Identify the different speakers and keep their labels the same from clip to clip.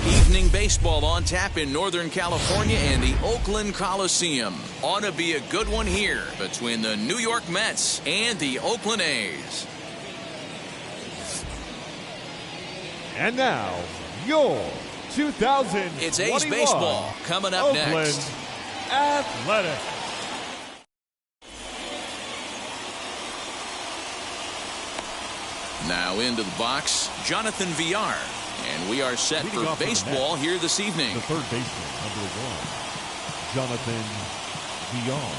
Speaker 1: Evening baseball on tap in Northern California and the Oakland Coliseum. Ought to be a good one here between the New York Mets and the Oakland A's.
Speaker 2: And now, your 2021
Speaker 1: It's A's baseball coming up
Speaker 2: Oakland
Speaker 1: next.
Speaker 2: Athletics.
Speaker 1: Now into the box, Jonathan Villar. And we are set for baseball here this evening.
Speaker 2: The third baseman, number 1, Jonathan Villar.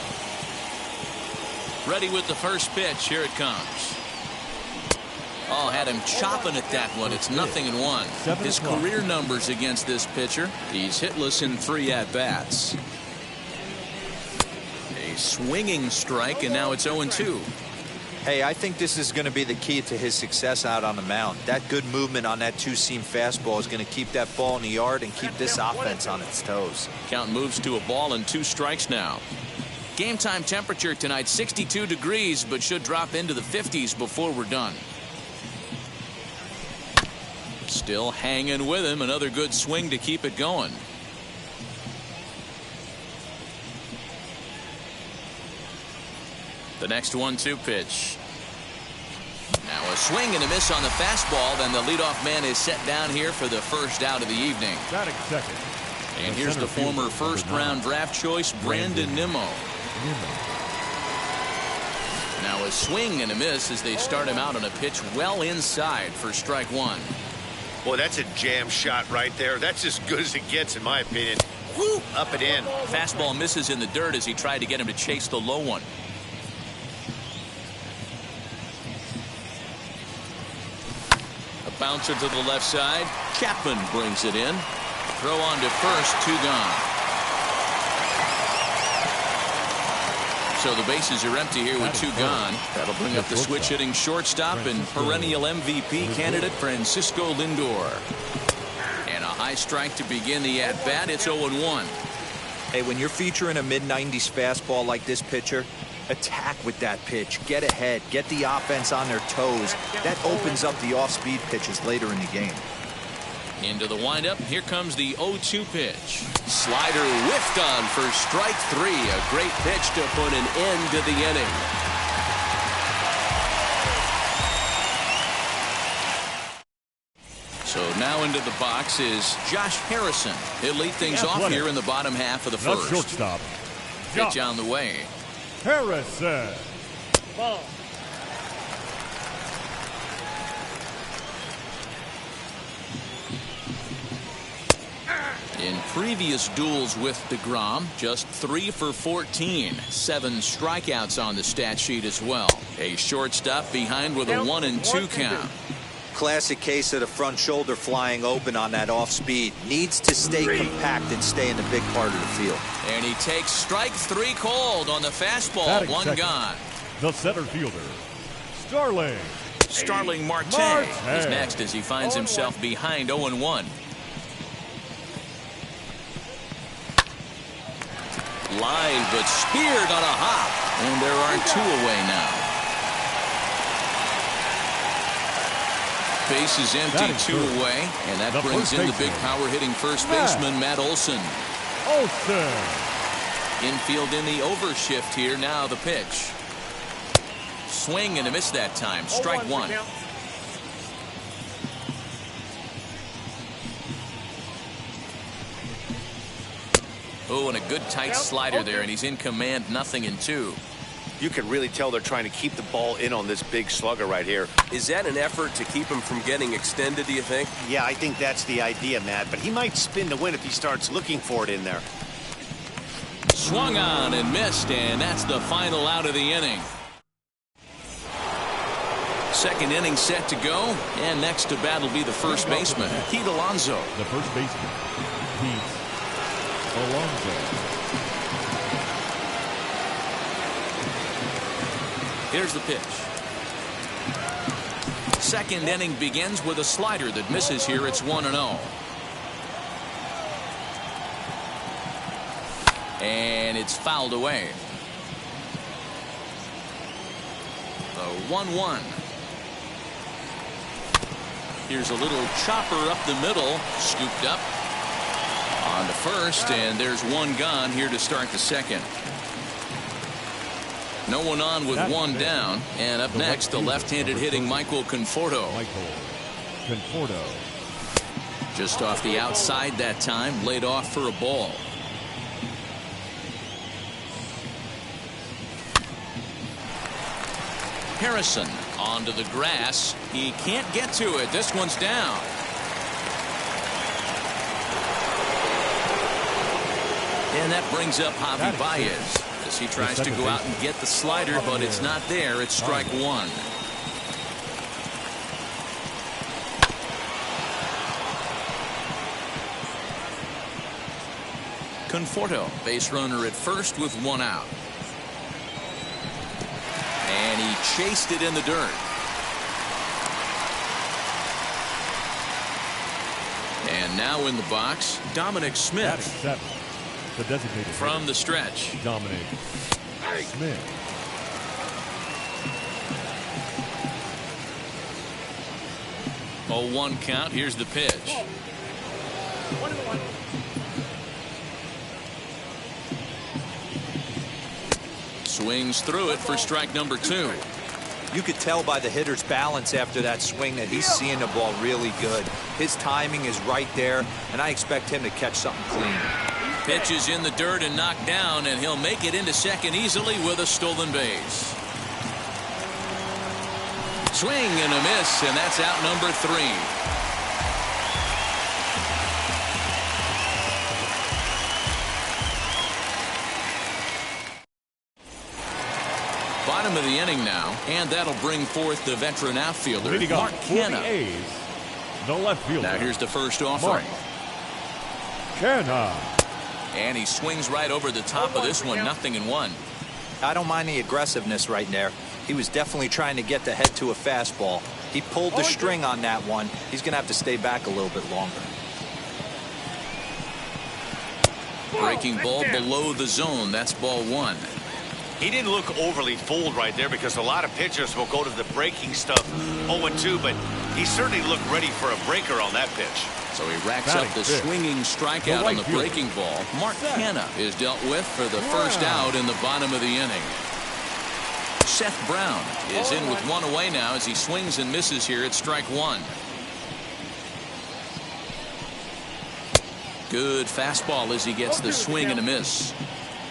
Speaker 1: Ready with the first pitch. Here it comes. Oh, had him chopping at that one. It's 0-1. His career numbers against this pitcher. He's hitless in 3 at-bats. A swinging strike, and now it's 0-2.
Speaker 3: Hey, I think this is going to be the key to his success out on the mound. That good movement on that two-seam fastball is going to keep that ball in the yard and keep this offense on its toes.
Speaker 1: Count moves to a ball and 2 strikes now. Game time temperature tonight 62 degrees, but should drop into the 50s before we're done. Still hanging with him. Another good swing to keep it going. The next 1-2 pitch. Now a swing and a miss on the fastball. Then the leadoff man is set down here for the first out of the evening.
Speaker 2: Batting second.
Speaker 1: And here's the former first-round draft choice, Brandon Nimmo. Now a swing and a miss as they start him out on a pitch well inside for strike 1.
Speaker 4: Boy, that's a jam shot right there. That's as good as it gets, in my opinion. Woo! Up and in.
Speaker 1: Fastball misses in the dirt as he tried to get him to chase the low one. Bouncer to the left side. Chapman brings it in. Throw on to first, 2 gone. So the bases are empty here with 2 gone. That'll bring up the switch hitting shortstop and perennial MVP candidate Francisco Lindor. And a high strike to begin the at bat. It's 0-1.
Speaker 3: Hey, when you're featuring a mid-90s fastball like this pitcher, attack with that pitch. Get ahead. Get the offense on their toes. That opens up the off-speed pitches later in the game.
Speaker 1: Into the windup. Here comes the 0-2 pitch. Slider whiffed on for strike 3. A great pitch to put an end to the inning. So now into the box is Josh Harrison. He'll lead things off here in the bottom half of the first.
Speaker 2: Shortstop.
Speaker 1: Pitch on the way.
Speaker 2: Harrison.
Speaker 5: Ball.
Speaker 1: In previous duels with DeGrom, just 3 for 14. 7 strikeouts on the stat sheet as well. A shortstop behind with a 1-2 count.
Speaker 3: Classic case of the front shoulder flying open on that off speed. Needs to stay compact and stay in the big part of the field.
Speaker 1: And he takes strike 3 called on the fastball.
Speaker 2: Batting
Speaker 1: 1
Speaker 2: second,
Speaker 1: gone.
Speaker 2: the center fielder, Starling.
Speaker 1: Starling Marte is next as he finds himself behind 0-1. Live but speared on a hop. And there are 2 away now. Base is empty, 2 away. And that brings in the big power hitting first baseman, Matt Olson. Infield in the overshift here. Now the pitch. Swing and a miss that time. Strike 1. Oh, and a good tight slider there, and he's in command. 0-2.
Speaker 4: You can really tell they're trying to keep the ball in on this big slugger right here.
Speaker 5: Is that an effort to keep him from getting extended, do you think?
Speaker 4: Yeah, I think that's the idea, Matt. But he might spin to win if he starts looking for it in there.
Speaker 1: Swung on and missed, and that's the final out of the inning. Second inning set to go, and next to bat will be the first baseman, Pete Alonso.
Speaker 2: The first baseman, Pete Alonso.
Speaker 1: Here's the pitch. Second inning begins with a slider that misses here. It's 1-0. And it's fouled away. The 1-1. Here's a little chopper up the middle, scooped up on the first, and there's 1 gone here to start the second. No one on with 1 down, and up next the left-handed hitting Michael Conforto. Just off the outside that time, laid off for a ball. Harrison onto the grass. He can't get to it. This one's down. And that brings up Javi Baez as he tries to go out and get the slider, but it's not there. It's strike 1. Conforto, base runner at first with 1 out. And he chased it in the dirt. And now in the box, Dominic Smith.
Speaker 2: The designated
Speaker 1: from the stretch.
Speaker 2: Dominic Smith.
Speaker 1: Oh, 1 count. Here's the pitch. Swings through it for strike number 2.
Speaker 3: You could tell by the hitter's balance after that swing that he's seeing the ball really good. His timing is right there, and I expect him to catch something clean.
Speaker 1: Pitch is in the dirt and knocked down, and he'll make it into second easily with a stolen base. Swing and a miss, and that's out number 3. Bottom of the inning now, and that'll bring forth the veteran outfielder, Mark Canha.
Speaker 2: The left fielder.
Speaker 1: Now here's the first offering.
Speaker 2: Canha.
Speaker 1: And he swings right over the top of this one. 0-1.
Speaker 3: I don't mind the aggressiveness right there. He was definitely trying to get the head to a fastball. He pulled the string on that one. He's going to have to stay back a little bit longer.
Speaker 1: Breaking ball below the zone. That's ball 1.
Speaker 4: He didn't look overly fooled right there because a lot of pitchers will go to the breaking stuff 0-2, but he certainly looked ready for a breaker on that pitch.
Speaker 1: So he racks up the swinging strikeout on the breaking ball. Mark Canha is dealt with for the first out in the bottom of the inning. Seth Brown is in with 1 away now as he swings and misses here at strike 1. Good fastball as he gets the swing and a miss.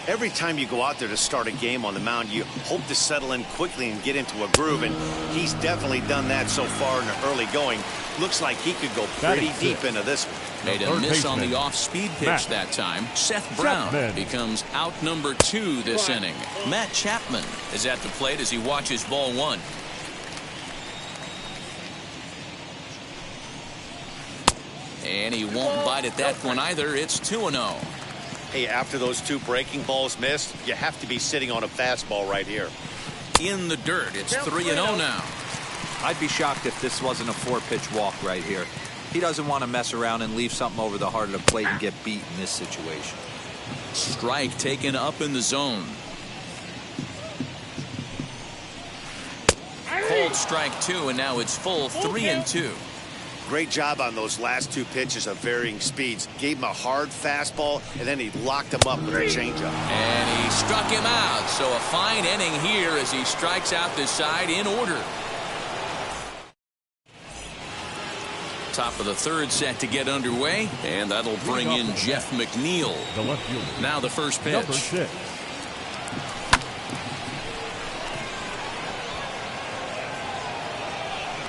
Speaker 4: Every time you go out there to start a game on the mound, you hope to settle in quickly and get into a groove, and he's definitely done that so far in the early going. Looks like he could go pretty deep into this one.
Speaker 1: Made a miss on the off-speed pitch that time. Seth Brown becomes out number 2 this inning. Matt Chapman is at the plate as he watches ball 1. And he won't bite at that one either. It's 2-0.
Speaker 4: Hey, after those two breaking balls missed, you have to be sitting on a fastball right here.
Speaker 1: In the dirt, it's 3-0 now.
Speaker 3: I'd be shocked if this wasn't a 4-pitch walk right here. He doesn't want to mess around and leave something over the heart of the plate and get beat in this situation.
Speaker 1: Strike taken up in the zone. Called strike 2, and now it's full 3-2.
Speaker 4: Great job on those last two pitches of varying speeds. Gave him a hard fastball, and then he locked him up with a changeup.
Speaker 1: And he struck him out. So a fine inning here as he strikes out this side in order. Top of the third set to get underway, and that'll bring in Jeff McNeil.
Speaker 2: The left fielder.
Speaker 1: Now the first pitch.
Speaker 2: Number 6.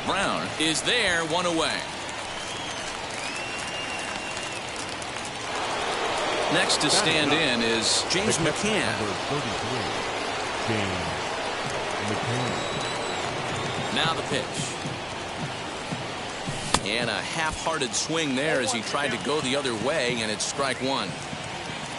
Speaker 1: Brown is there, 1 away. Next to stand in is James McCann.
Speaker 2: Number 33. James McCann.
Speaker 1: Now the pitch. And a half-hearted swing there as he tried to go the other way, and it's strike 1.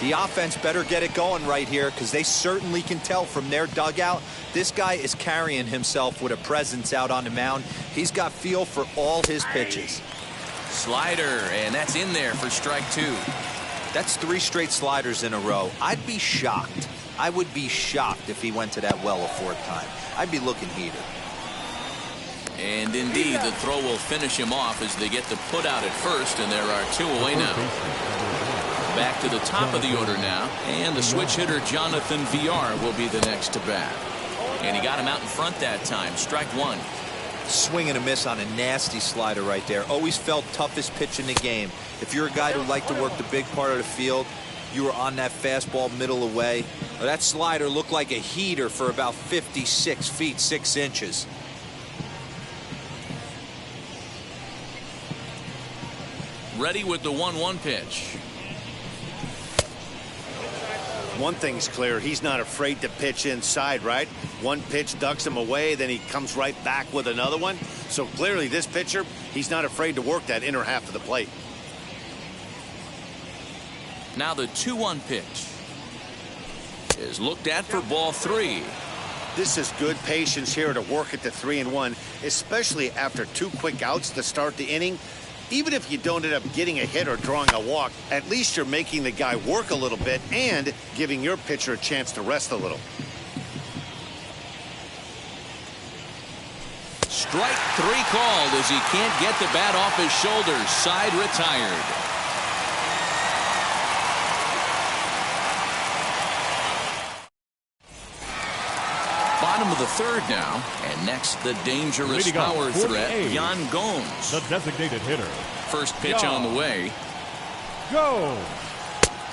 Speaker 3: The offense better get it going right here because they certainly can tell from their dugout this guy is carrying himself with a presence out on the mound. He's got feel for all his pitches.
Speaker 1: Slider, and that's in there for strike 2.
Speaker 3: That's 3 straight sliders in a row. I'd be shocked. I would be shocked if he went to that well a 4th time. I'd be looking heated.
Speaker 1: And indeed, the throw will finish him off as they get the put out at first, and there are 2 away now. Back to the top of the order now, and the switch hitter Jonathan Villar will be the next to bat. And he got him out in front that time. Strike 1.
Speaker 3: Swing and a miss on a nasty slider right there. Always felt toughest pitch in the game. If you're a guy who liked to work the big part of the field, you were on that fastball middle away. Well, that slider looked like a heater for about 56 feet 6 inches.
Speaker 1: Ready with the 1-1 pitch.
Speaker 4: One thing's clear, he's not afraid to pitch inside, right? One pitch ducks him away, then he comes right back with another one. So clearly this pitcher, he's not afraid to work that inner half of the plate.
Speaker 1: Now the 2-1 pitch is looked at for ball 3.
Speaker 4: This is good patience here to work at the 3-1, especially after 2 quick outs to start the inning. Even if you don't end up getting a hit or drawing a walk, at least you're making the guy work a little bit and giving your pitcher a chance to rest a little.
Speaker 1: Strike 3 called as he can't get the bat off his shoulders. Side retired. Bottom of the third now, and next the dangerous power threat, Yan Gomes.
Speaker 2: The designated hitter.
Speaker 1: First pitch on the way.
Speaker 2: Go.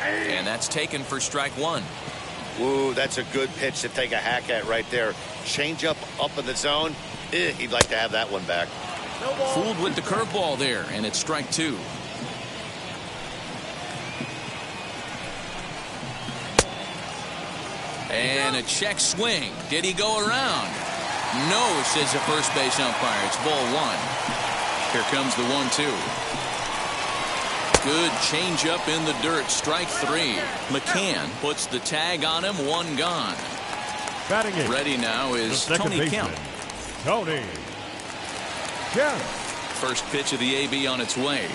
Speaker 1: And that's taken for strike 1.
Speaker 4: Ooh, that's a good pitch to take a hack at right there. Change up in the zone. He'd like to have that one back.
Speaker 1: Fooled with the curveball there, and it's strike 2. And a check swing. Did he go around? No, says the first base umpire. It's ball 1. Here comes the 1-2. Good changeup in the dirt. Strike 3. McCann puts the tag on him. 1 gone.
Speaker 2: Batting in.
Speaker 1: Ready now is Tony Kemp.
Speaker 2: Tony Kemp.
Speaker 1: First pitch of the AB on its way.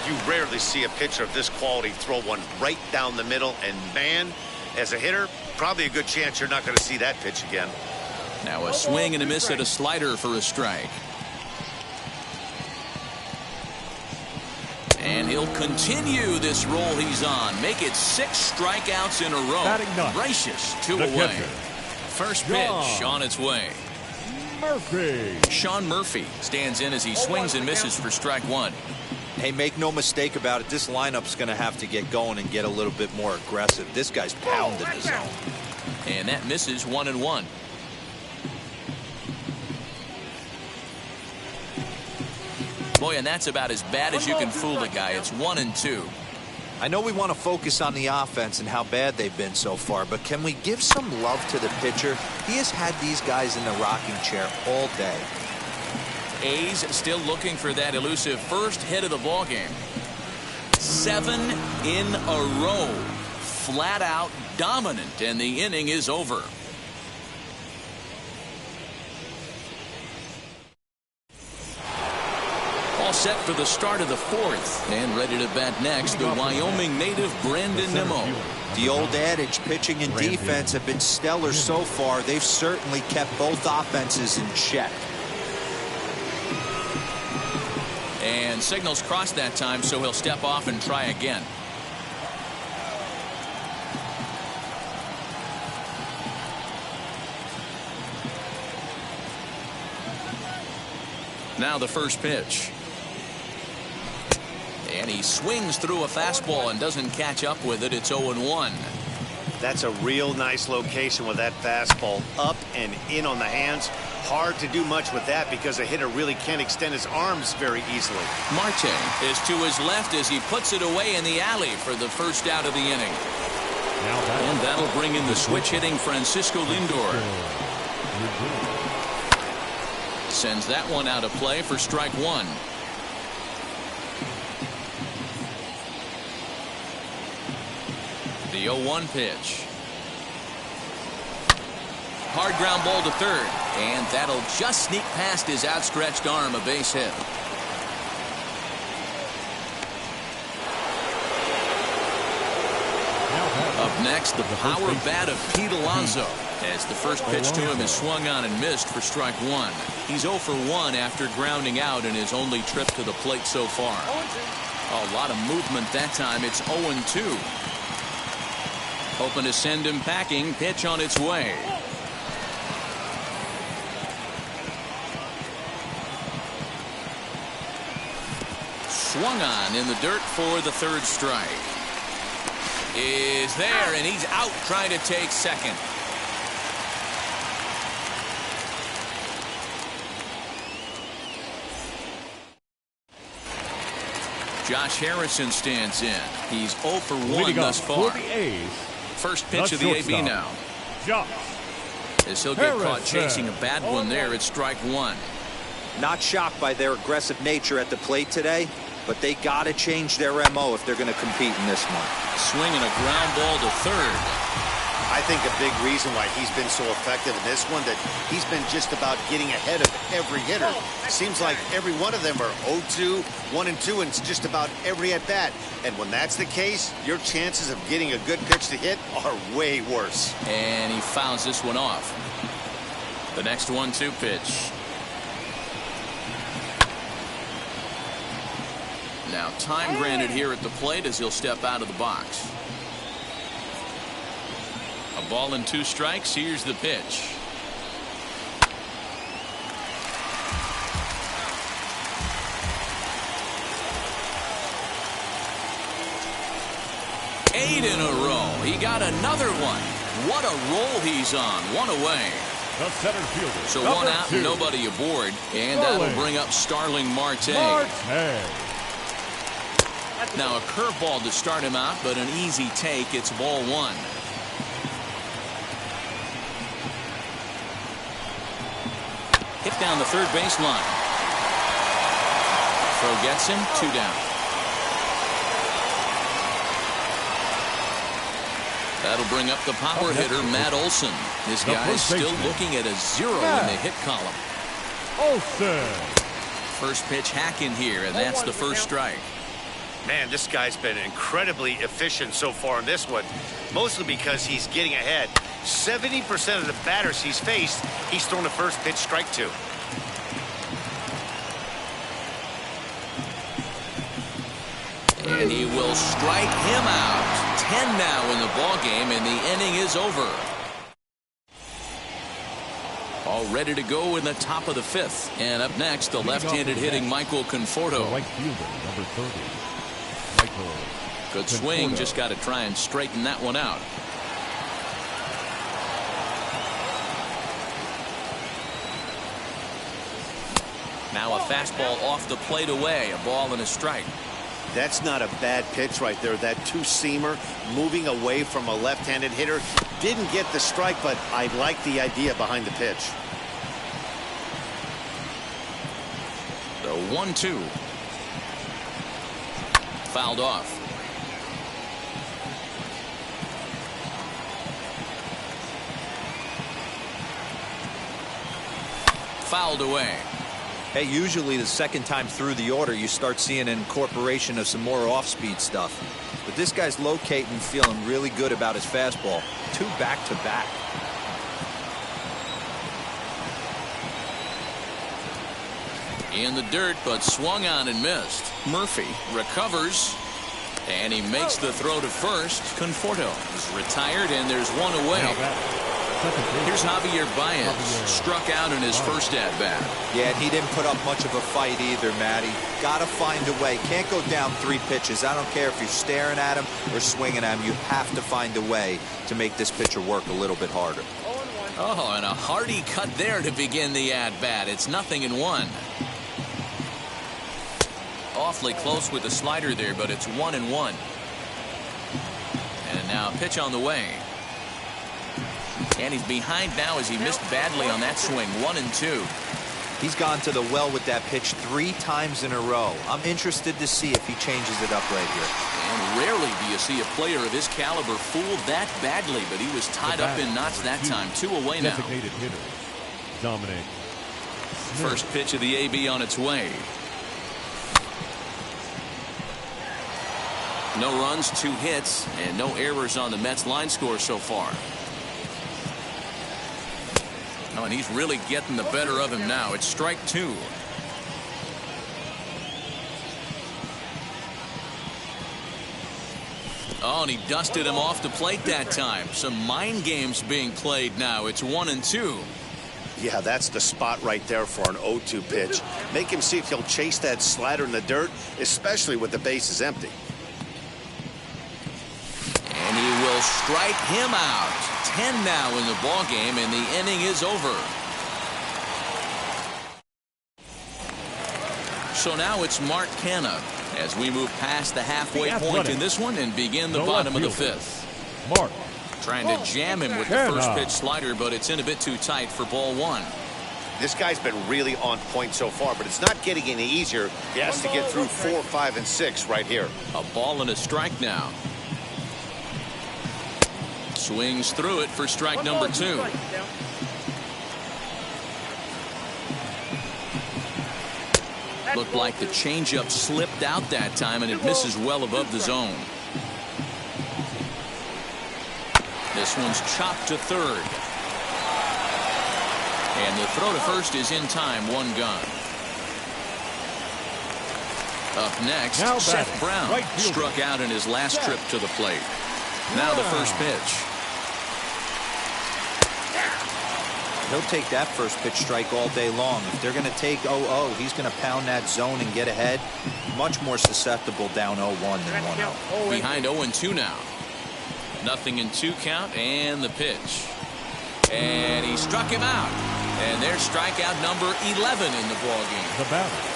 Speaker 4: You rarely see a pitcher of this quality throw one right down the middle, and man, as a hitter, probably a good chance you're not going to see that pitch again.
Speaker 1: Now a swing and a miss at a slider for a strike. And he'll continue this roll he's on. Make it 6 strikeouts in a row. Gracious, 2 away.
Speaker 2: Catcher.
Speaker 1: First pitch on its way.
Speaker 2: Murphy.
Speaker 1: Sean Murphy stands in as he swings and misses for strike 1.
Speaker 3: Hey, make no mistake about it. This lineup's going to have to get going and get a little bit more aggressive. This guy's pounding the zone.
Speaker 1: And that misses 1-1. Boy, and that's about as bad as you can fool a guy. It's 1-2.
Speaker 3: I know we want to focus on the offense and how bad they've been so far, but can we give some love to the pitcher? He has had these guys in the rocking chair all day.
Speaker 1: A's still looking for that elusive first hit of the ball game. 7 in a row. Flat out dominant, and the inning is over. All set for the start of the 4th, and ready to bat next, the Wyoming native Brandon Nimmo.
Speaker 3: The old adage, pitching and defense have been stellar so far. They've certainly kept both offenses in check.
Speaker 1: And signals crossed that time, so he'll step off and try again. Now the first pitch. And he swings through a fastball and doesn't catch up with it. It's 0-1.
Speaker 4: That's a real nice location with that fastball up and in on the hands. Hard to do much with that because a hitter really can't extend his arms very easily.
Speaker 1: Marte is to his left as he puts it away in the alley for the first out of the inning. And that'll bring in the switch hitting Francisco Lindor. Sends that one out of play for strike 1. The 0-1 pitch. Hard ground ball to third, and that'll just sneak past his outstretched arm, a base hit. Up next, the power bat of Pete Alonso, as the first pitch to him is swung on and missed for strike 1. He's 0 for 1 after grounding out in his only trip to the plate so far. A lot of movement that time. It's 0-2. Hoping to send him packing. Pitch on its way. Swung on in the dirt for the 3rd strike. Is there, and he's out trying to take second. Josh Harrison stands in. He's 0 for 1 thus far. First pitch of the AB now. As he'll get caught chasing a bad one there, it's strike 1.
Speaker 3: Not shocked by their aggressive nature at the plate today, but they got to change their MO if they're going to compete in this one.
Speaker 1: Swinging a ground ball to third.
Speaker 4: I think a big reason why he's been so effective in this one, that he's been just about getting ahead of every hitter. Seems like every one of them are 0-2, 1-2, and it's just about every at bat. And when that's the case, your chances of getting a good pitch to hit are way worse.
Speaker 1: And he fouls this one off. The next 1-2 pitch. Now time granted here at the plate as he'll step out of the box. A ball and 2 strikes. Here's the pitch. Eight in a row. He got another one. What a roll he's on. One away.
Speaker 2: The center fielder.
Speaker 1: So one out, nobody aboard, and that'll bring up Starling Marte. Now a curveball to start him out, but an easy take. It's ball 1. Hit down the third baseline. Throw gets him. 2 down. That'll bring up the power hitter, Matt Olson. This guy's still looking at a 0 in the hit column.
Speaker 2: Olson.
Speaker 1: First pitch hack in here, and that's the first strike.
Speaker 4: Man, this guy's been incredibly efficient so far in this one, mostly because he's getting ahead. 70% of the batters he's faced, he's thrown the first pitch strike to.
Speaker 1: And he will strike him out. 10 now in the ball game, and the inning is over. All ready to go in the top of the 5th. And up next, the left-handed hitting Michael Conforto.
Speaker 2: Right fielder, number 30.
Speaker 1: Good swing, just got to try and straighten that one out. Now a fastball off the plate away, a ball and a strike.
Speaker 4: That's not a bad pitch right there. That 2-seamer moving away from a left-handed hitter. Didn't get the strike, but I like the idea behind the pitch.
Speaker 1: 1-2. Fouled off. Fouled away.
Speaker 3: Hey, usually the second time through the order, you start seeing an incorporation of some more off-speed stuff. But this guy's locating, feeling really good about his fastball. 2 back-to-back.
Speaker 1: In the dirt, but swung on and missed. Murphy recovers, and he makes the throw to first. Conforto is retired, and there's one away. Here's Javier Baez, struck out in his first at-bat.
Speaker 3: Yeah, and he didn't put up much of a fight either, Matty. Gotta find a way. Can't go down 3 pitches. I don't care if you're staring at him or swinging at him. You have to find a way to make this pitcher work a little bit harder.
Speaker 1: Oh, and a hearty cut there to begin the at-bat. It's 0-1. Awfully close with the slider there, but it's 1-1. And now a pitch on the way. And he's behind now as he missed badly on that swing. 1-2.
Speaker 3: He's gone to the well with that pitch 3 times in a row. I'm interested to see if he changes it up right here.
Speaker 1: And rarely do you see a player of his caliber fooled that badly, but he was tied up in knots that time. 2 away now.
Speaker 2: Designated hitter, Dominic Smith.
Speaker 1: First pitch of the AB on its way. No runs, 2 hits, and no errors on the Mets line score so far. Oh, and he's really getting the better of him now. It's strike 2. Oh, and he dusted him off the plate that time. Some mind games being played now. It's 1-2.
Speaker 4: Yeah, that's the spot right there for an 0-2 pitch. Make him see if he'll chase that slider in the dirt, especially with the bases empty.
Speaker 1: And he will strike him out. 10 now in the ball game, and the inning is over. So now it's Mark Canha as we move past the halfway point in this one and begin the bottom of the 5th.
Speaker 2: Mark.
Speaker 1: Trying to jam him with the first pitch slider, but it's in a bit too tight for ball 1.
Speaker 4: This guy's been really on point so far, but it's not getting any easier. He has to get through 4, 5, and 6 right here.
Speaker 1: A ball and a strike now. Swings through it for strike number 2. Looked like the changeup slipped out that time, and it misses well above the zone. This one's chopped to third. And the throw to first is in time. 1 gone. Up next, Seth Brown struck out in his last trip to the plate. Now the first pitch.
Speaker 3: He'll take that first pitch strike all day long. If they're going to take 0-0, he's going to pound that zone and get ahead. Much more susceptible down 0-1 than 1-0.
Speaker 1: Behind 0-2 now. 0-2 count, and the pitch. And he struck him out. And there's strikeout number 11 in the ball game.
Speaker 2: The batter.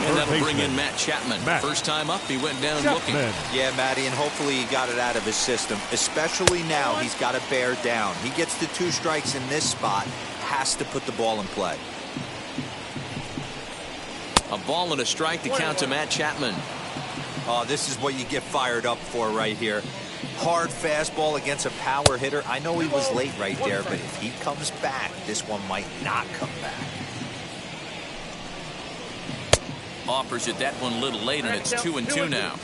Speaker 1: And that'll bring in Matt Chapman. First time up, he went down looking.
Speaker 3: Yeah, Matty, and hopefully he got it out of his system. Especially now, he's got to bear down. He gets the 2 strikes in this spot, has to put the ball in play.
Speaker 1: A ball and a strike to count to Matt Chapman.
Speaker 3: Oh, this is what you get fired up for right here. Hard fastball against a power hitter. I know he was late right there, but if he comes back, this one might not come back.
Speaker 1: Offers it that one a little late, and it's 2-2 now.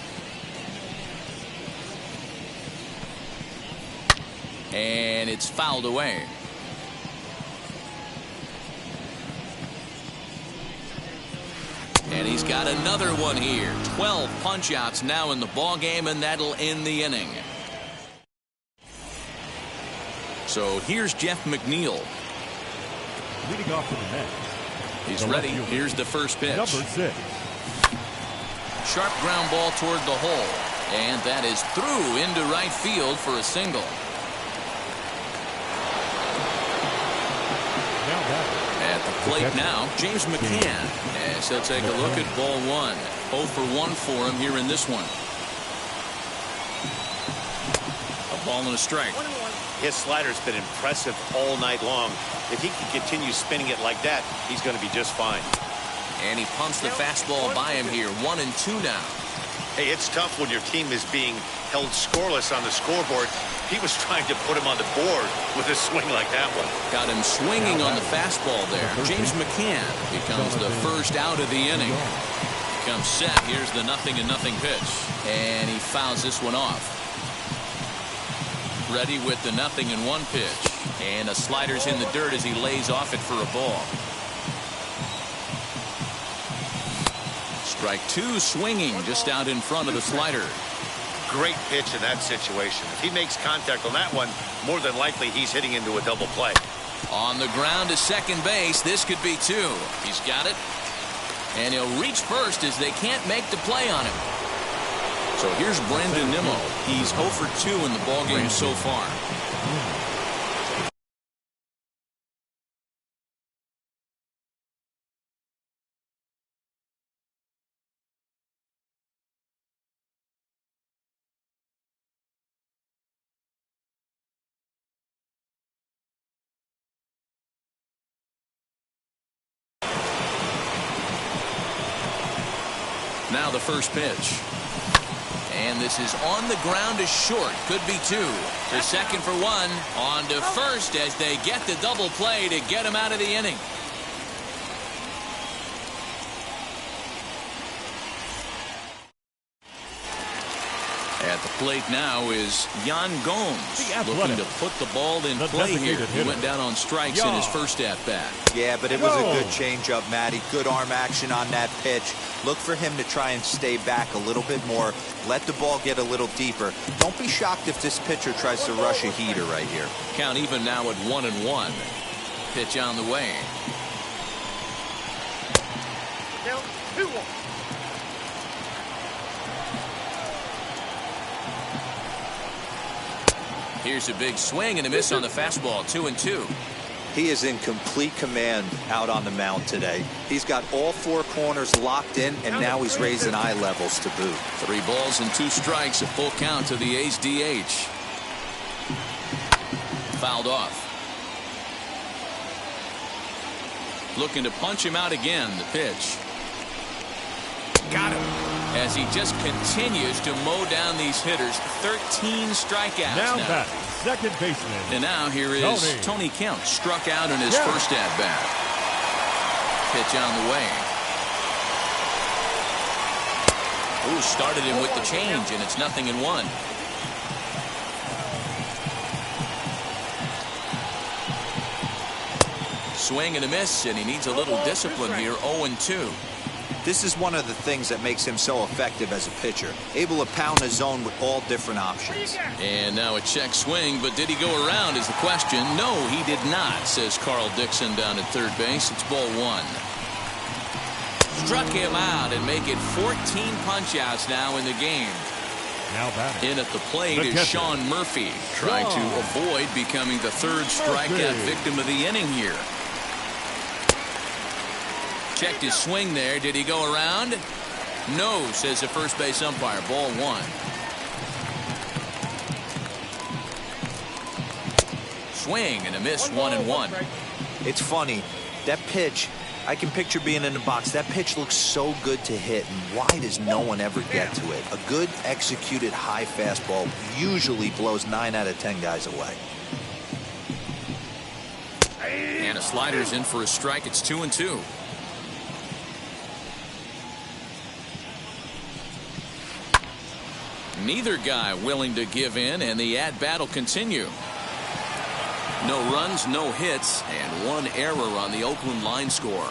Speaker 1: And it's fouled away. And he's got another one here. 12 punch-outs now in the ball game, and that'll end the inning. So here's Jeff McNeil.
Speaker 2: Leading off to the net.
Speaker 1: He's ready. Here's the first pitch.
Speaker 2: Number 6.
Speaker 1: Sharp ground ball toward the hole. And that is through into right field for a single. At the plate now, James McCann. As he'll take a look at ball 1. 0 for 1 for him here in this one. A ball and a strike.
Speaker 4: His slider's been impressive all night long. If he can continue spinning it like that, he's going to be just fine.
Speaker 1: And he pumps the fastball by him here. 1-2 now.
Speaker 4: Hey, it's tough when your team is being held scoreless on the scoreboard. He was trying to put him on the board with a swing like that one.
Speaker 1: Got him swinging on the fastball there. James McCann becomes the first out of the inning. Comes set. Here's the 0-0 pitch. And he fouls this one off. Ready with the 0-1 pitch. And a slider's in the dirt as he lays off it for a ball. Strike two, swinging just out in front of the slider.
Speaker 4: Great pitch in that situation. If he makes contact on that one, more than likely he's hitting into a double play.
Speaker 1: On the ground to second base. This could be two. He's got it. And he'll reach first as they can't make the play on him. So here's Brandon Nimmo. He's 0 for 2 in the ballgame so far. Now the first pitch. And this is on the ground to short. Could be two. To second for one. On to first as they get the double play to get him out of the inning. At the plate now is Yan Gomes, looking to put the ball in play here. He went down on strikes in his first at-bat.
Speaker 3: Yeah, but it was a good changeup, Matty. Good arm action on that pitch. Look for him to try and stay back a little bit more. Let the ball get a little deeper. Don't be shocked if this pitcher tries to rush a heater right here.
Speaker 1: Count even now at 1-1. Pitch on the way.
Speaker 6: Count 2-1.
Speaker 1: Here's a big swing and a miss on the fastball. 2-2.
Speaker 3: He is in complete command out on the mound today. He's got all four corners locked in, and now he's raising eye levels to boot.
Speaker 1: 3 balls and 2 strikes. A full count to the A's DH. Fouled off. Looking to punch him out again. The pitch. Got him. As he just continues to mow down these hitters. 13 strikeouts
Speaker 2: now.
Speaker 1: now.
Speaker 2: Second baseman.
Speaker 1: And now here is Tony Kemp. Struck out in his first at-bat. Pitch on the way. Ooh, started him with the change, and it's 0-1. Swing and a miss, and he needs a little discipline here. 0-2.
Speaker 3: This is one of the things that makes him so effective as a pitcher. Able to pound the zone with all different options.
Speaker 1: And now a check swing, but did he go around is the question. No, he did not, says Carl Dixon down at third base. It's ball 1. Struck him out and make it 14 punch-outs now in the game.
Speaker 2: Now batting.
Speaker 1: In at the plate is Sean Murphy, trying to avoid becoming the third strikeout victim of the inning here. Checked his swing there. Did he go around? No, says the first base umpire. Ball 1. Swing and a miss. 1-1.
Speaker 3: It's funny. That pitch, I can picture being in the box. That pitch looks so good to hit, and why does no one ever get to it? A good executed high fastball usually blows 9 out of 10 guys away.
Speaker 1: And a slider's in for a strike. It's 2-2. Neither guy willing to give in, and the at-bat will continue. No runs, no hits, and 1 error on the Oakland line score.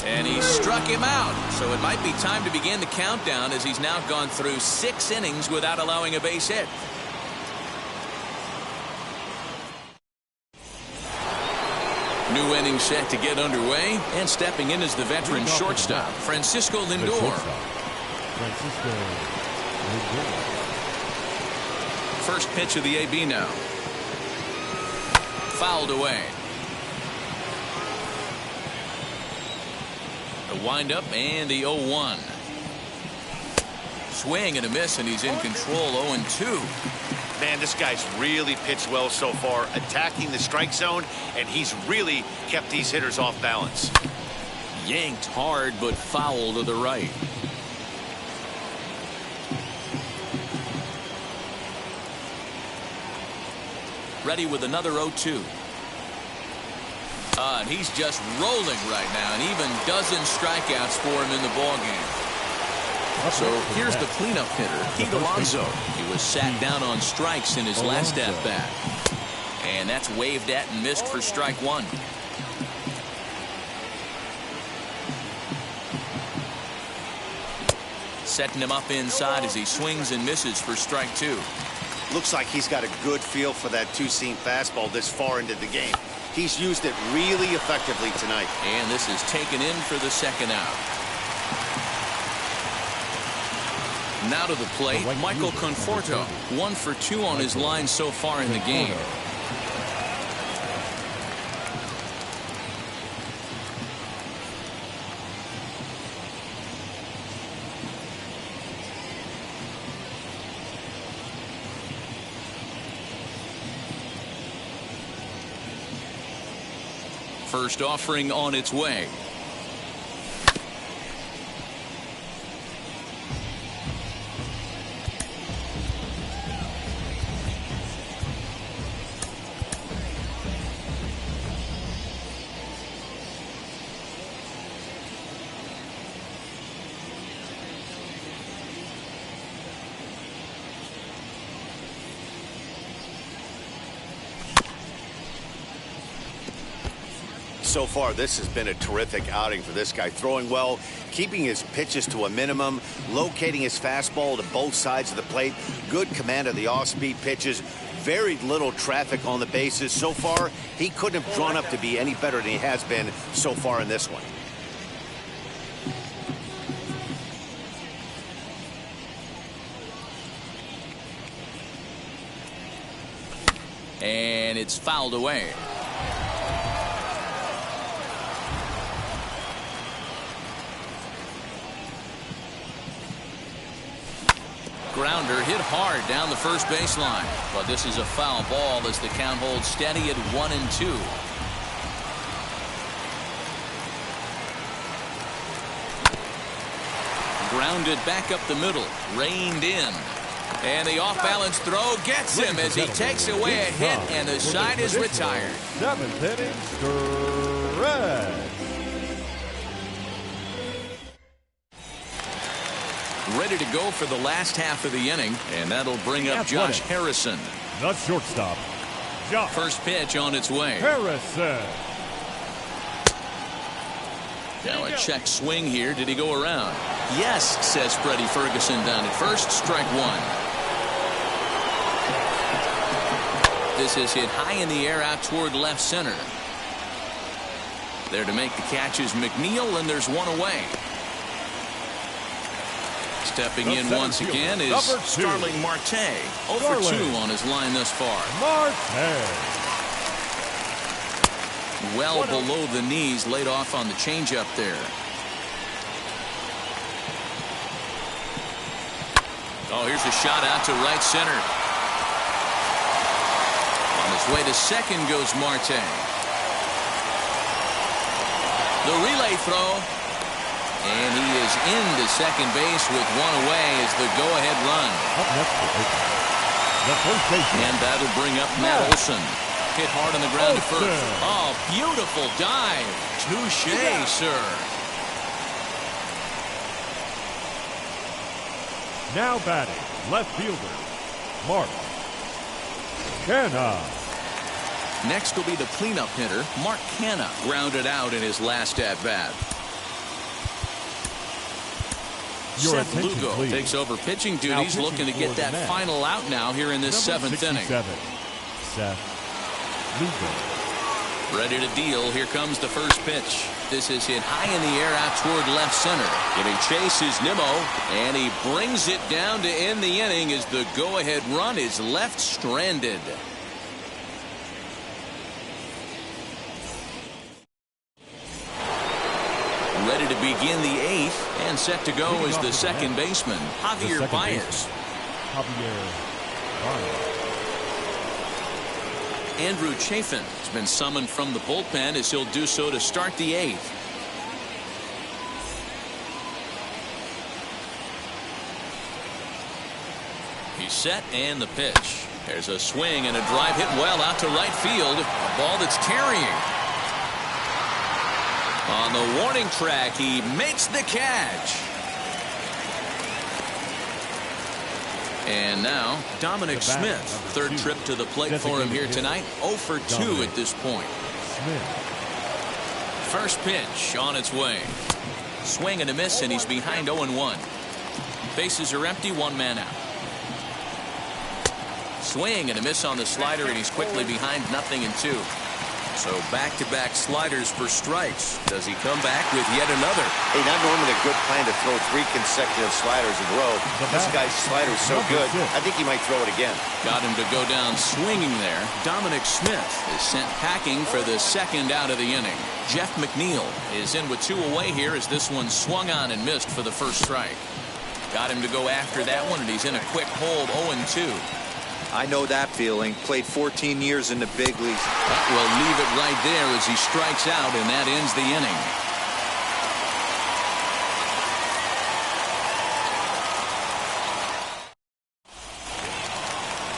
Speaker 1: And he struck him out, so it might be time to begin the countdown as he's now gone through 6 innings without allowing a base hit. New inning set to get underway, and stepping in is the veteran shortstop, Francisco Lindor. First pitch of the AB now. Fouled away. The windup and the 0-1. Swing and a miss, and he's in control. 0-2.
Speaker 4: Man, this guy's really pitched well so far, attacking the strike zone, and he's really kept these hitters off balance.
Speaker 1: Yanked hard, but foul to the right. Ready with another 0-2. And he's just rolling right now, and even dozen strikeouts for him in the ballgame. So here's the cleanup hitter, Pete Alonso. He was sat down on strikes in his last at-bat. And that's waved at and missed for strike one. Setting him up inside as he swings and misses for strike two.
Speaker 4: Looks like he's got a good feel for that two-seam fastball this far into the game. He's used it really effectively tonight.
Speaker 1: And this is taken in for the second out. Now to the plate, Michael Conforto. 1 for 2 on his line so far in the game. First offering on its way.
Speaker 4: So far, this has been a terrific outing for this guy. Throwing well, keeping his pitches to a minimum, locating his fastball to both sides of the plate, good command of the off-speed pitches, very little traffic on the bases. So far, he couldn't have drawn up to be any better than he has been so far in this one.
Speaker 1: And it's fouled away. Grounder hit hard down the first baseline, but this is a foul ball as the count holds steady at 1-2. Grounded back up the middle, reined in, and the off-balance throw gets him as he takes away a hit, and the side is retired.
Speaker 2: 7th inning stretch.
Speaker 1: Ready to go for the last half of the inning, and that'll bring up Josh Harrison.
Speaker 2: The shortstop, Josh.
Speaker 1: First pitch on its way.
Speaker 2: Harrison.
Speaker 1: Now a check swing here. Did he go around? Yes, says Freddie Ferguson down at first. Strike one. This is hit high in the air out toward left center. There to make the catch is McNeil, and there's one away. Stepping in once again is Starling Marte. 0 for 2 on his line thus far.
Speaker 2: Marte.
Speaker 1: Well below the knees, laid off on the changeup there. Oh, here's a shot out to right center. On his way to second goes Marte. The relay throw. And he is into second base with one away as the go-ahead run.
Speaker 2: Up next, the first baseman.
Speaker 1: And that'll bring up Matt Olson. Hit hard on the ground to first. Oh, beautiful dive. Touché, sir.
Speaker 2: Now batting, left fielder, Mark Canha.
Speaker 1: Next will be the cleanup hitter, Mark Canha. Grounded out in his last at-bat. Seth Lugo takes over pitching duties, looking to get that final out now here in this 7th inning.
Speaker 2: Seth Lugo.
Speaker 1: Ready to deal. Here comes the first pitch. This is hit high in the air out toward left center. Giving chase is Nimmo, and he brings it down to end the inning as the go-ahead run is left stranded. Ready to begin the 8th, and set to go is the second baseman, Javier Baez. Andrew Chafin has been summoned from the bullpen as he'll do so to start the 8th. set and the pitch. There's a swing and a drive hit well out to right field. A ball that's carrying. On the warning track, he makes the catch. And now Dominic Smith, third trip to the plate for him here tonight. 0 for 2 at this point. First pitch on its way. Swing and a miss, and he's behind 0-1. Bases are empty, one man out. Swing and a miss on the slider, and he's quickly behind 0-2. So back-to-back sliders for strikes. Does he come back with yet another?
Speaker 4: Hey, not normally a good plan to throw 3 consecutive sliders in a row. This guy's slider is so good, I think he might throw it again.
Speaker 1: Got him to go down swinging there. Dominic Smith is sent packing for the second out of the inning. Jeff McNeil is in with 2 away here as this one swung on and missed for the first strike. Got him to go after that one, and he's in a quick hold, 0-2.
Speaker 3: I know that feeling. Played 14 years in the big leagues.
Speaker 1: That will leave it right there as he strikes out, and that ends the inning.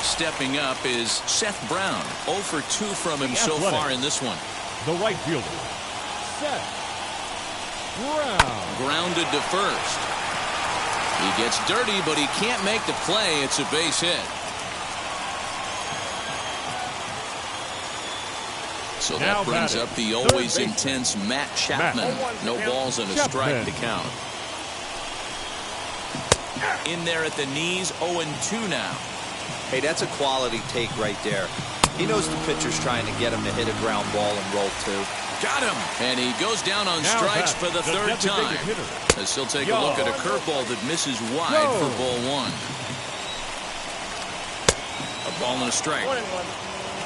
Speaker 1: Stepping up is Seth Brown. 0 for 2 from him so far in this one.
Speaker 2: The right fielder, Seth Brown.
Speaker 1: Grounded to first. He gets dirty, but he can't make the play. It's a base hit. So that brings up the always intense Matt Chapman. No balls and a strike to count. In there at the knees, 0-2 now.
Speaker 3: Hey, that's a quality take right there. He knows the pitcher's trying to get him to hit a ground ball and roll 2.
Speaker 1: Got him. And he goes down on strikes for the third time. As he'll take a look at a curveball that misses wide for ball 1. A ball and a strike.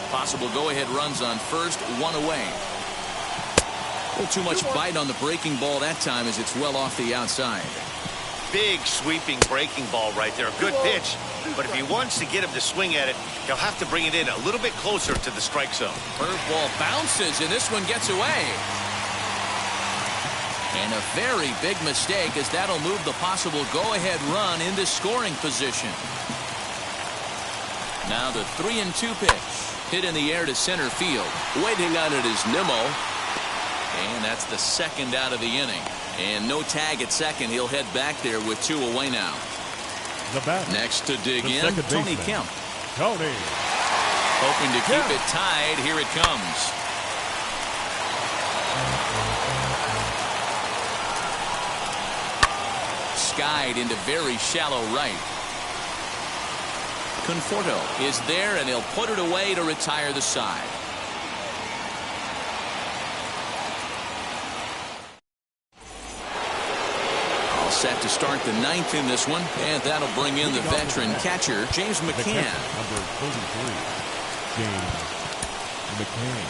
Speaker 1: Possible go-ahead runs on first, 1 away. A little too much bite on the breaking ball that time as it's well off the outside.
Speaker 4: Big sweeping breaking ball right there. Good pitch. But if he wants to get him to swing at it, he'll have to bring it in a little bit closer to the strike zone.
Speaker 1: Curveball bounces, and this one gets away. And a very big mistake, as that'll move the possible go-ahead run into scoring position. Now the 3-2 pitch. Hit in the air to center field. Waiting on it is Nimmo. And that's the second out of the inning. And no tag at second. He'll head back there with 2 away now. Next to dig in, Tony Kemp.
Speaker 2: Tony.
Speaker 1: Hoping to keep it tied. Here it comes. Skied into very shallow right. Conforto is there, and he'll put it away to retire the side. All set to start the 9th in this one, and that'll bring in the veteran catcher, James McCann.
Speaker 2: Number 33, James McCann.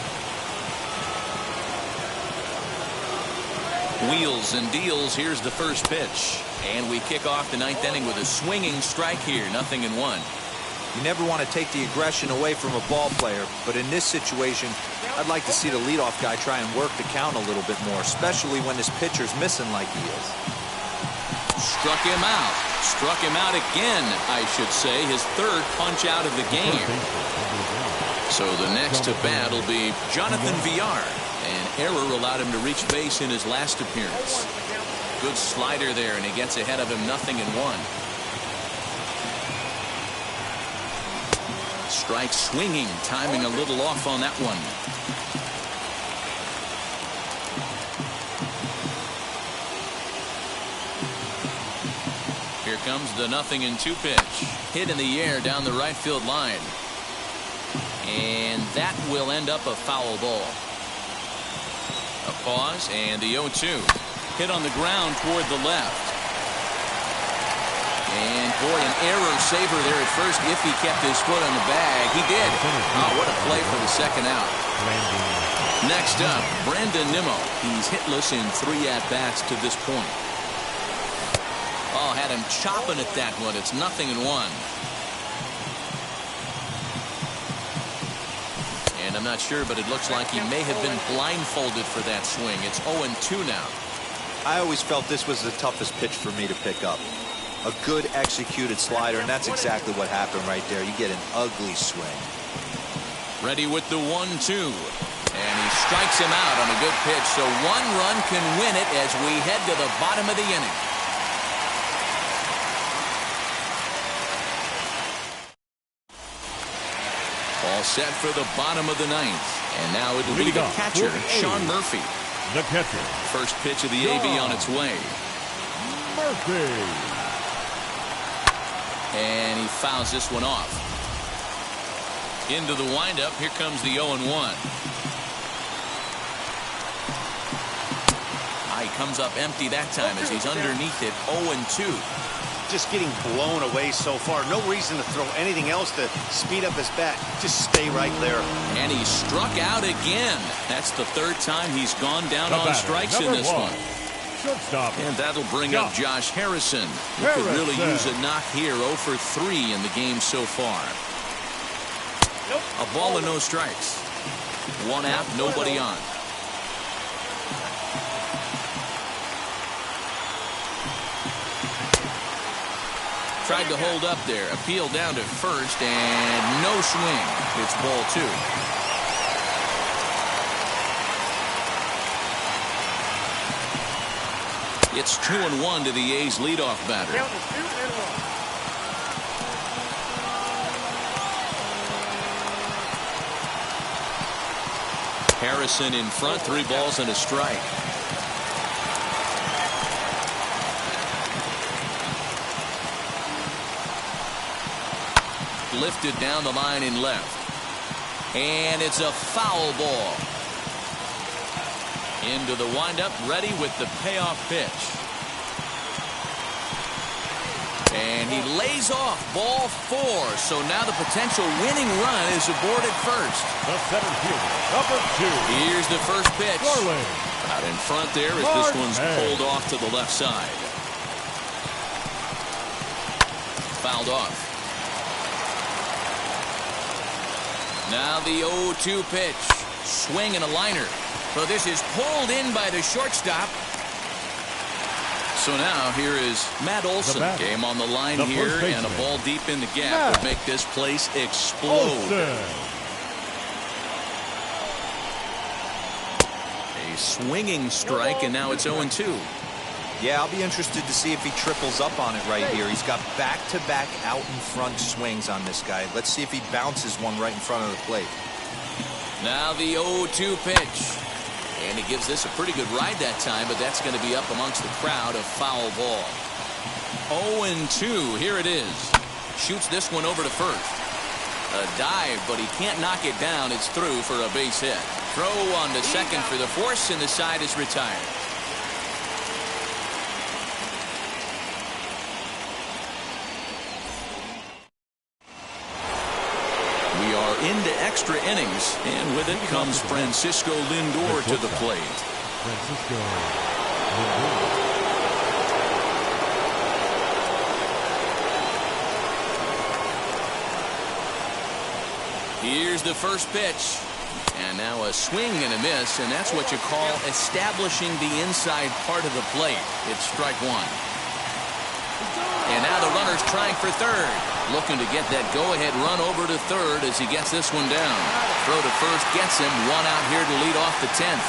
Speaker 1: Wheels and deals. Here's the first pitch. And we kick off the 9th inning with a swinging strike here, 0-1.
Speaker 3: You never want to take the aggression away from a ball player, but in this situation, I'd like to see the leadoff guy try and work the count a little bit more, especially when his pitcher's missing like he is.
Speaker 1: Struck him out. Struck him out again, I should say. His third punch out of the game. So the next to bat will be Jonathan Villar. An error allowed him to reach base in his last appearance. Good slider there, and he gets ahead of him, 0-1. Strike swinging, timing a little off on that one. Here comes the 0-2 pitch. Hit in the air down the right field line. And that will end up a foul ball. A pause and the 0-2. Hit on the ground toward the left. And boy, an error saver there at first if he kept his foot on the bag. He did. Oh, what a play for the second out. Next up, Brandon Nimmo. He's hitless in 3 at-bats to this point. Oh, had him chopping at that one. It's 0-1. And I'm not sure, but it looks like he may have been blindfolded for that swing. It's 0-2 now.
Speaker 3: I always felt this was the toughest pitch for me to pick up. A good executed slider, and that's exactly what happened right there. You get an ugly swing.
Speaker 1: Ready with the 1-2. And he strikes him out on a good pitch. So one run can win it as we head to the bottom of the inning. All set for the bottom of the ninth. And now it will be the catcher, Sean Murphy.
Speaker 2: The catcher.
Speaker 1: First pitch of the AB on its way.
Speaker 2: Murphy.
Speaker 1: And he fouls this one off. Into the windup. Here comes the 0-1. He comes up empty that time as he's underneath it. 0-2.
Speaker 4: Just getting blown away so far. No reason to throw anything else to speed up his bat. Just stay right there.
Speaker 1: And he struck out again. That's the third time he's gone down on strikes in this one.
Speaker 2: Shortstop.
Speaker 1: And that'll bring up Josh Harrison. Who could really use a knock here. 0 for 3 in the game so far. A ball and no strikes. One out, nobody on. Tried to hold up there. Appeal down to first, and no swing. It's ball 2. It's 2-1 to the A's leadoff batter.
Speaker 6: Count is 2-1.
Speaker 1: Harrison in front, 3 balls and a strike. Lifted down the line in left. And it's a foul ball. Into the windup, ready with the payoff pitch. And he lays off ball 4. So now the potential winning run is aboard at first.
Speaker 2: The center fielder, number 2.
Speaker 1: Here's the first pitch.
Speaker 2: Garland.
Speaker 1: Out in front there as this one's pulled off to the left side. Fouled off. Now the 0-2 pitch. Swing and a liner. So this is pulled in by the shortstop. So now here is Matt Olson. Game on the line here, and a ball deep in the gap would make this place explode. A swinging strike, and now it's 0-2.
Speaker 3: Yeah, I'll be interested to see if he triples up on it right here. He's got back-to-back out-in-front swings on this guy. Let's see if he bounces one right in front of the plate.
Speaker 1: Now the 0-2 pitch. And he gives this a pretty good ride that time, but that's going to be up amongst the crowd. A foul ball. 0-2. Here it is. Shoots this one over to first. A dive, but he can't knock it down. It's through for a base hit. Throw on to second for the force, and the side is retired. We are into extra innings, and with it comes Francisco Lindor to the plate.
Speaker 2: Francisco Lindor.
Speaker 1: Here's the first pitch. And now a swing and a miss, and that's what you call establishing the inside part of the plate. It's strike 1. And now the runner's trying for third. Looking to get that go-ahead run over to third as he gets this one down. Throw to first gets him. 1 out here to lead off the 10th.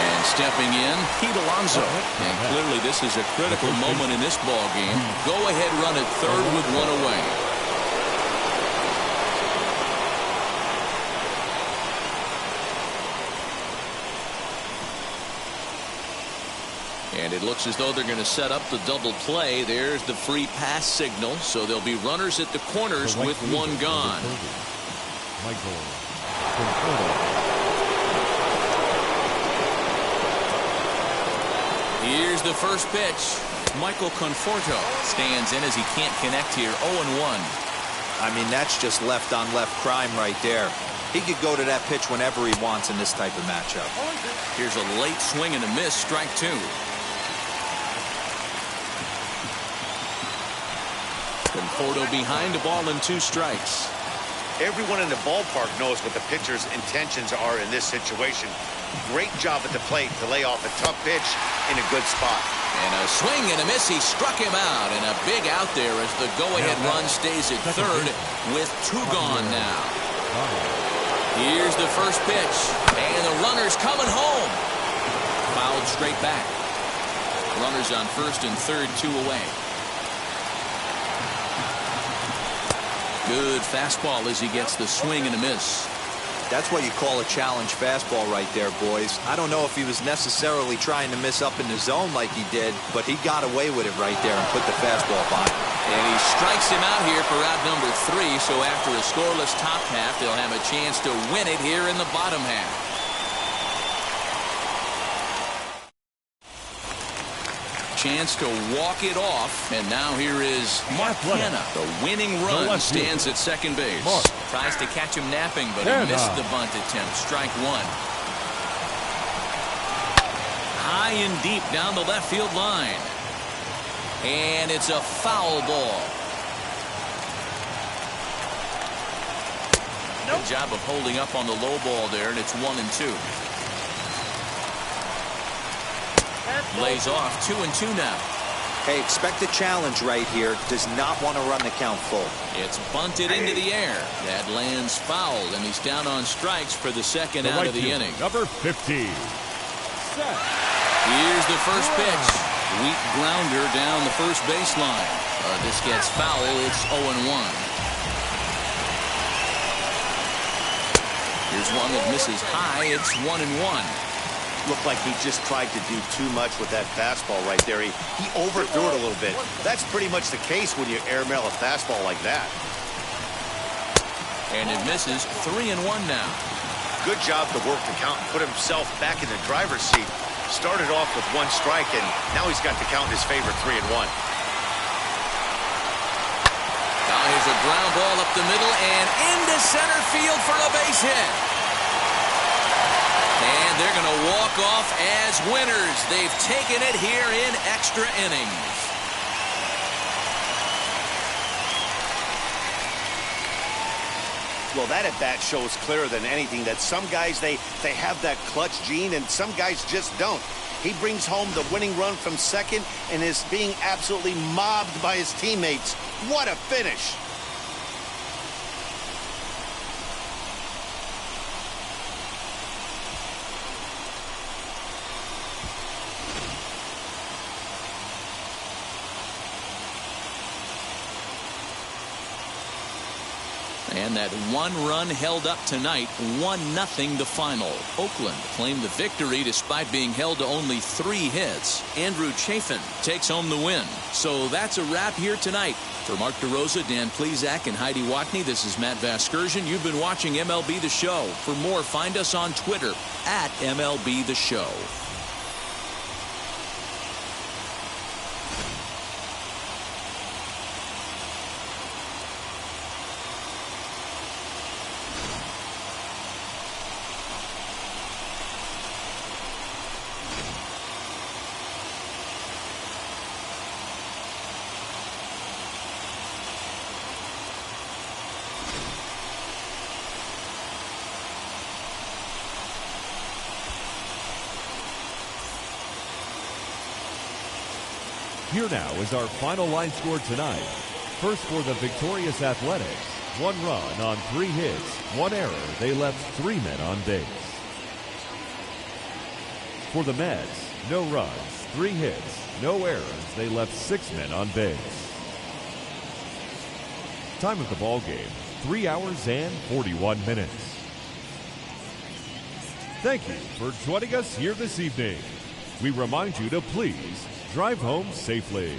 Speaker 1: And stepping in, Pete Alonso. And clearly this is a critical moment in this ball game. Go-ahead run at third with 1 away. And it looks as though they're going to set up the double play. There's the free pass signal. So there'll be runners at the corners with 1 gone.
Speaker 2: Michael Conforto.
Speaker 1: Here's the first pitch. Michael Conforto stands in as he can't connect here. 0-1.
Speaker 3: I mean, that's just left-on-left crime right there. He could go to that pitch whenever he wants in this type of matchup.
Speaker 1: Here's a late swing and a miss. Strike 2. Conforto behind, a ball and 2 strikes.
Speaker 4: Everyone in the ballpark knows what the pitcher's intentions are in this situation. Great job at the plate to lay off a tough pitch in a good spot.
Speaker 1: And a swing and a miss. He struck him out. And a big out there as the go-ahead run stays at third with 2 gone now. Here's the first pitch. And the runner's coming home. Fouled straight back. Runners on first and third, 2 away. Good fastball as he gets the swing and a miss.
Speaker 3: That's what you call a challenge fastball right there, boys. I don't know if he was necessarily trying to miss up in the zone like he did, but he got away with it right there and put the fastball by him.
Speaker 1: And he strikes him out here for out number 3, so after a scoreless top half, they'll have a chance to win it here in the bottom half. Chance to walk it off, and now here is Mark Hanna. The winning run stands at second base. Tries to catch him napping, but he missed the bunt attempt. Strike 1. High and deep down the left field line. And it's a foul ball. Good job of holding up on the low ball there, and it's 1-2. Lays off 2-2 now.
Speaker 3: Hey, expect a challenge right here. Does not want to run the count full.
Speaker 1: It's bunted into the air. That lands fouled, and he's down on strikes for the second out of the inning.
Speaker 2: Number 15.
Speaker 1: Here's the first pitch. Weak grounder down the first baseline. This gets foul. It's 0-1. Here's one that misses high. It's 1-1.
Speaker 4: Looked like he just tried to do too much with that fastball right there. He overthrew it a little bit. That's pretty much the case when you airmail a fastball like that.
Speaker 1: And it misses. 3-1 now.
Speaker 4: Good job to work the count and put himself back in the driver's seat. Started off with 1 strike, and now he's got the count in his favor, 3-1.
Speaker 1: Now here's a ground ball up the middle and into center field for a base hit. And they're going to walk off as winners. They've taken it here in extra innings.
Speaker 4: Well, that at-bat shows clearer than anything that some guys, they have that clutch gene, and some guys just don't. He brings home the winning run from second and is being absolutely mobbed by his teammates. What a finish!
Speaker 1: And that 1 run held up tonight, 1-0 the final. Oakland claimed the victory despite being held to only 3 hits. Andrew Chafin takes home the win. So that's a wrap here tonight. For Mark DeRosa, Dan Plesac, and Heidi Watney, this is Matt Vasgersian. You've been watching MLB The Show. For more, find us on Twitter at MLB The Show.
Speaker 2: Here now is our final line score tonight. First for the victorious Athletics, 1 run on 3 hits, 1 error. They left 3 men on base. For the Mets, no runs, 3 hits, no errors. They left 6 men on base. Time of the ball game, 3 hours and 41 minutes. Thank you for joining us here this evening. We remind you to please drive home safely.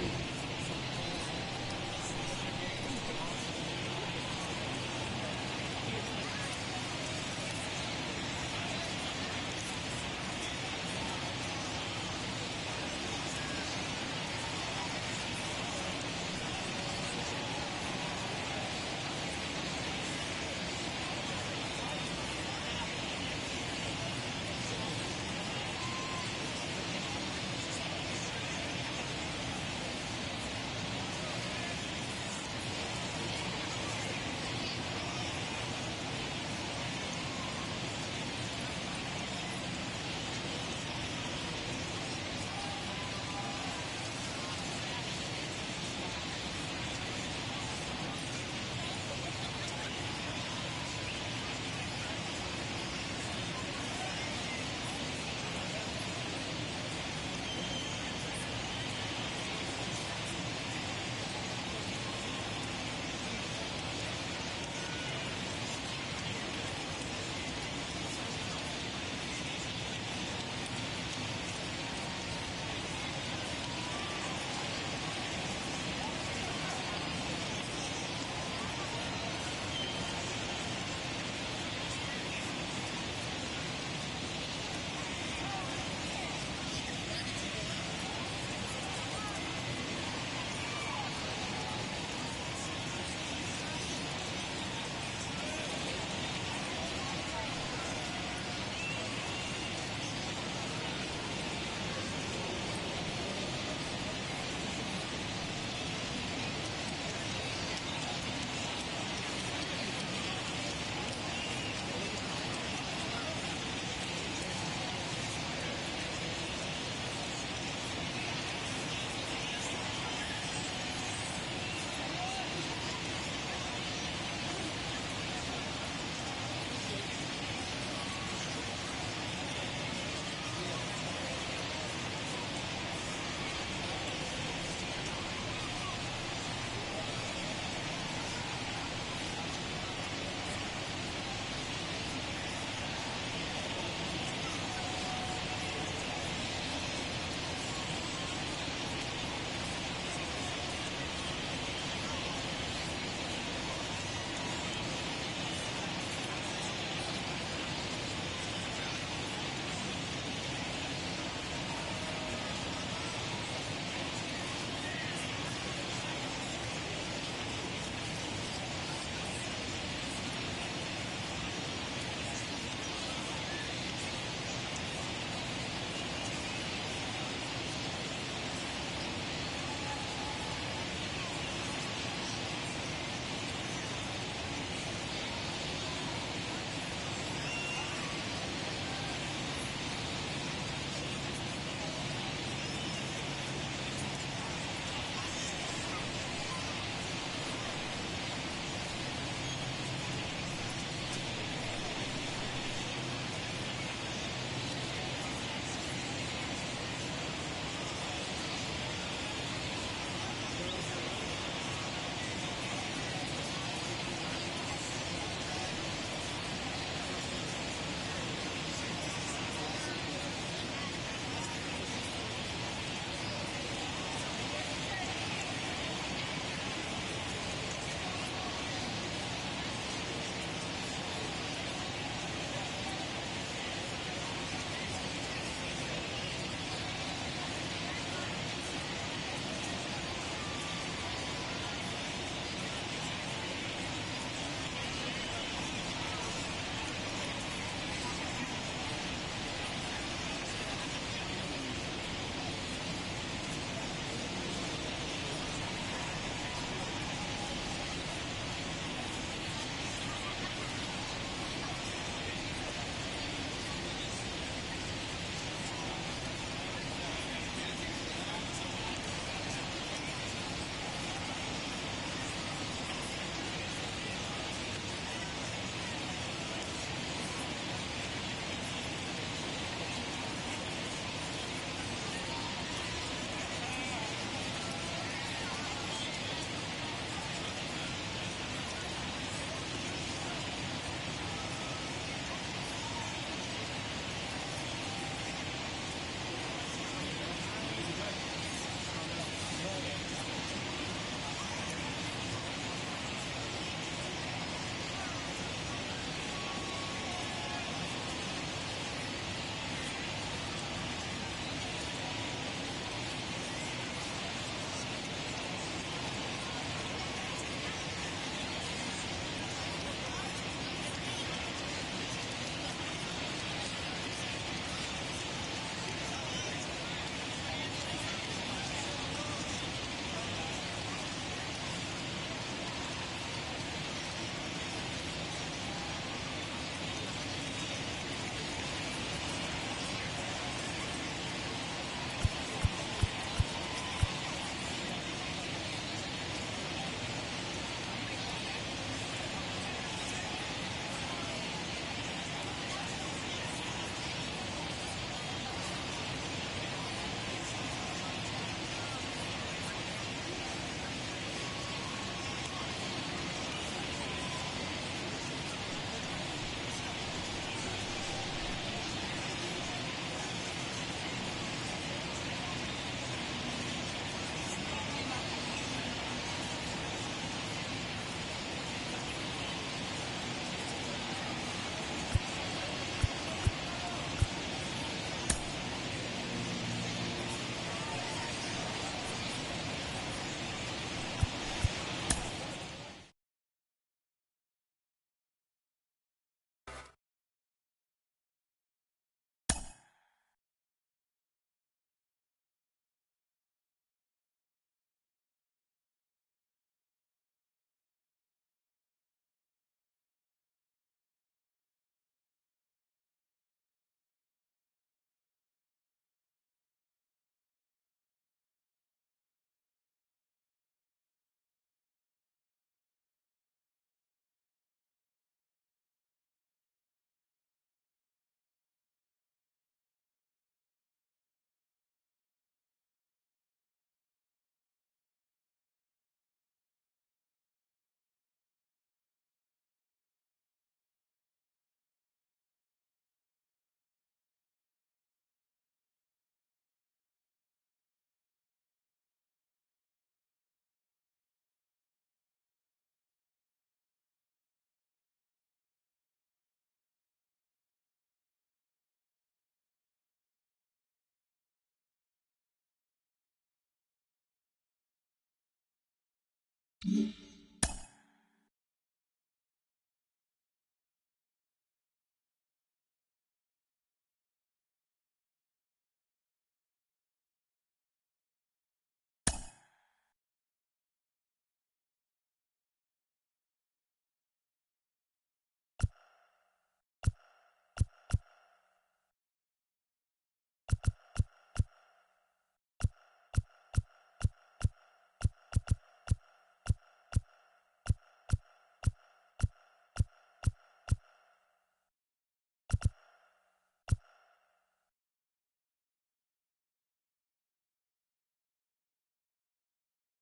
Speaker 6: 1.